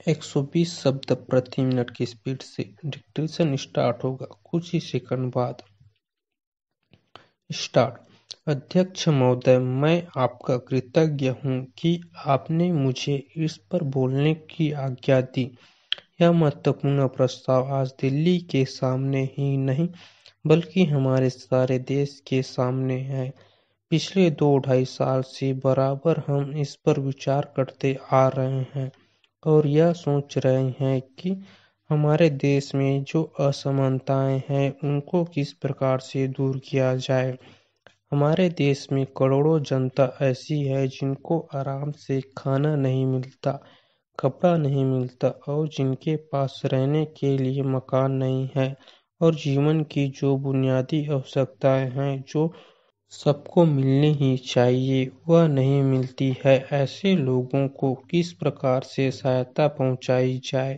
120 शब्द प्रति मिनट की स्पीड से डिक्टेशन स्टार्ट होगा कुछ ही सेकंड बाद। स्टार्ट। अध्यक्ष महोदय, मैं आपका कृतज्ञ हूँ कि आपने मुझे इस पर बोलने की आज्ञा दी। यह महत्वपूर्ण प्रस्ताव आज दिल्ली के सामने ही नहीं बल्कि हमारे सारे देश के सामने है। पिछले 2-2.5 साल से बराबर हम इस पर विचार करते आ रहे हैं और यह सोच रहे हैं कि हमारे देश में जो असमानताएं हैं उनको किस प्रकार से दूर किया जाए। हमारे देश में करोड़ों जनता ऐसी है जिनको आराम से खाना नहीं मिलता, कपड़ा नहीं मिलता और जिनके पास रहने के लिए मकान नहीं है और जीवन की जो बुनियादी आवश्यकताएं हैं जो सबको मिलनी ही चाहिए वह नहीं मिलती है। ऐसे लोगों को किस प्रकार से सहायता पहुंचाई जाए,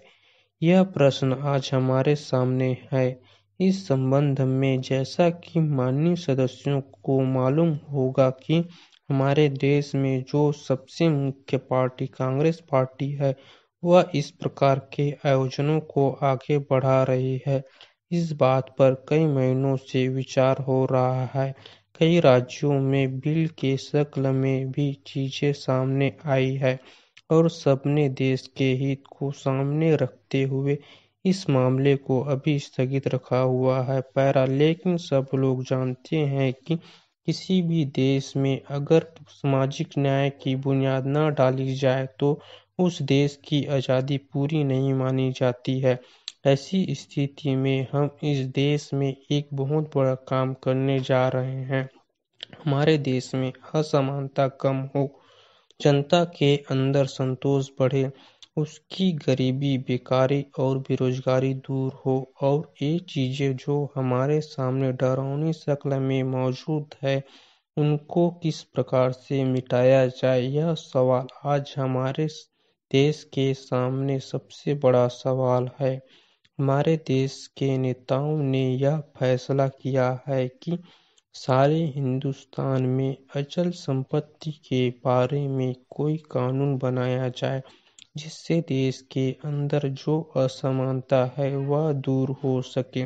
यह प्रश्न आज हमारे सामने है। इस संबंध में जैसा कि माननीय सदस्यों को मालूम होगा कि हमारे देश में जो सबसे मुख्य पार्टी कांग्रेस पार्टी है वह इस प्रकार के आयोजनों को आगे बढ़ा रही है। इस बात पर कई महीनों से विचार हो रहा है। कई राज्यों में बिल के शक्ल में भी चीजें सामने आई है और सबने देश के हित को सामने रखते हुए इस मामले को अभी स्थगित रखा हुआ है। लेकिन सब लोग जानते हैं कि किसी भी देश में अगर सामाजिक न्याय की बुनियाद न डाली जाए तो उस देश की आज़ादी पूरी नहीं मानी जाती है। ऐसी स्थिति में हम इस देश में एक बहुत बड़ा काम करने जा रहे हैं। हमारे देश में असमानता कम हो, जनता के अंदर संतोष बढ़े, उसकी गरीबी, बेकारी और बेरोजगारी दूर हो और ये चीजें जो हमारे सामने डरावनी शक्ल में मौजूद है उनको किस प्रकार से मिटाया जाए, यह सवाल आज हमारे देश के सामने सबसे बड़ा सवाल है। हमारे देश के नेताओं ने यह फैसला किया है कि सारे हिंदुस्तान में अचल संपत्ति के बारे में कोई कानून बनाया जाए जिससे देश के अंदर जो असमानता है वह दूर हो सके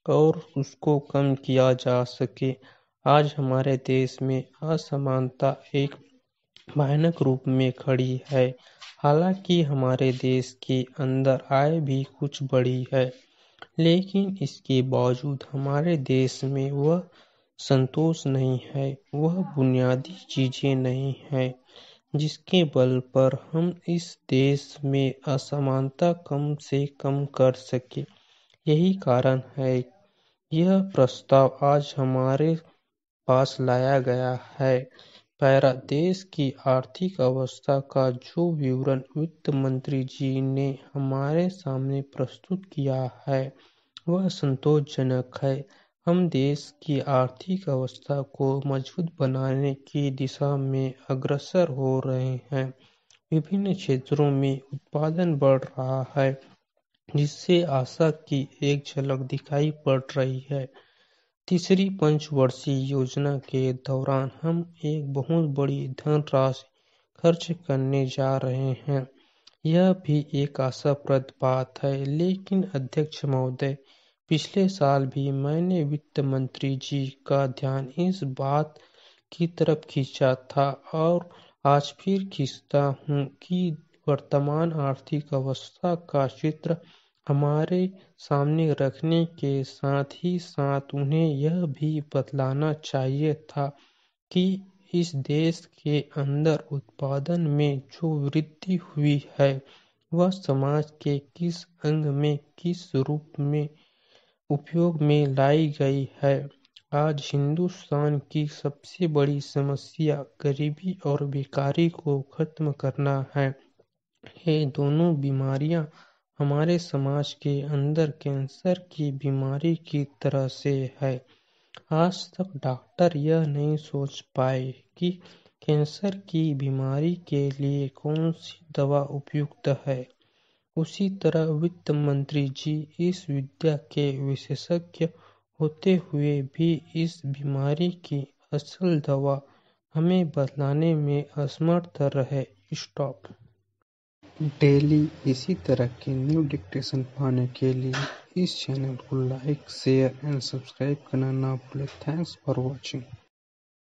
और उसको कम किया जा सके। आज हमारे देश में असमानता एक भयानक रूप में खड़ी है। हालांकि हमारे देश के अंदर आय भी कुछ बढ़ी है, लेकिन इसके बावजूद हमारे देश में वह संतोष नहीं है, वह बुनियादी चीजें नहीं है जिसके बल पर हम इस देश में असमानता कम से कम कर सके। यही कारण है यह प्रस्ताव आज हमारे पास लाया गया है। देश की आर्थिक अवस्था का जो विवरण वित्त मंत्री जी ने हमारे सामने प्रस्तुत किया है वह संतोषजनक है। हम देश की आर्थिक अवस्था को मजबूत बनाने की दिशा में अग्रसर हो रहे हैं। विभिन्न क्षेत्रों में उत्पादन बढ़ रहा है जिससे आशा की एक झलक दिखाई पड़ रही है। तीसरी पंचवर्षीय योजना के दौरान हम एक बहुत बड़ी धनराशि खर्च करने जा रहे हैं। यह भी एक आशाप्रद बात है। लेकिन अध्यक्ष महोदय, पिछले साल भी मैंने वित्त मंत्री जी का ध्यान इस बात की तरफ खींचा था और आज फिर खींचता हूँ कि वर्तमान आर्थिक अवस्था का चित्र हमारे सामने रखने के साथ ही साथ उन्हें यह भी बतलाना चाहिए था कि इस देश के अंदर उत्पादन में जो वृद्धि हुई है वह समाज के किस अंग में किस रूप में उपयोग में लाई गई है। आज हिंदुस्तान की सबसे बड़ी समस्या गरीबी और बेकारी को खत्म करना है। ये दोनों बीमारियां हमारे समाज के अंदर कैंसर की बीमारी की तरह से है। आज तक डॉक्टर यह नहीं सोच पाए कि कैंसर की बीमारी के लिए कौन सी दवा उपयुक्त है। उसी तरह वित्त मंत्री जी इस विद्या के विशेषज्ञ होते हुए भी इस बीमारी की असल दवा हमें बतलाने में असमर्थ रहे। स्टॉप। डेली इसी तरह के न्यू डिक्टेशन पाने के लिए इस चैनल को लाइक, शेयर एंड सब्सक्राइब करना ना भूलें। Thanks for watching.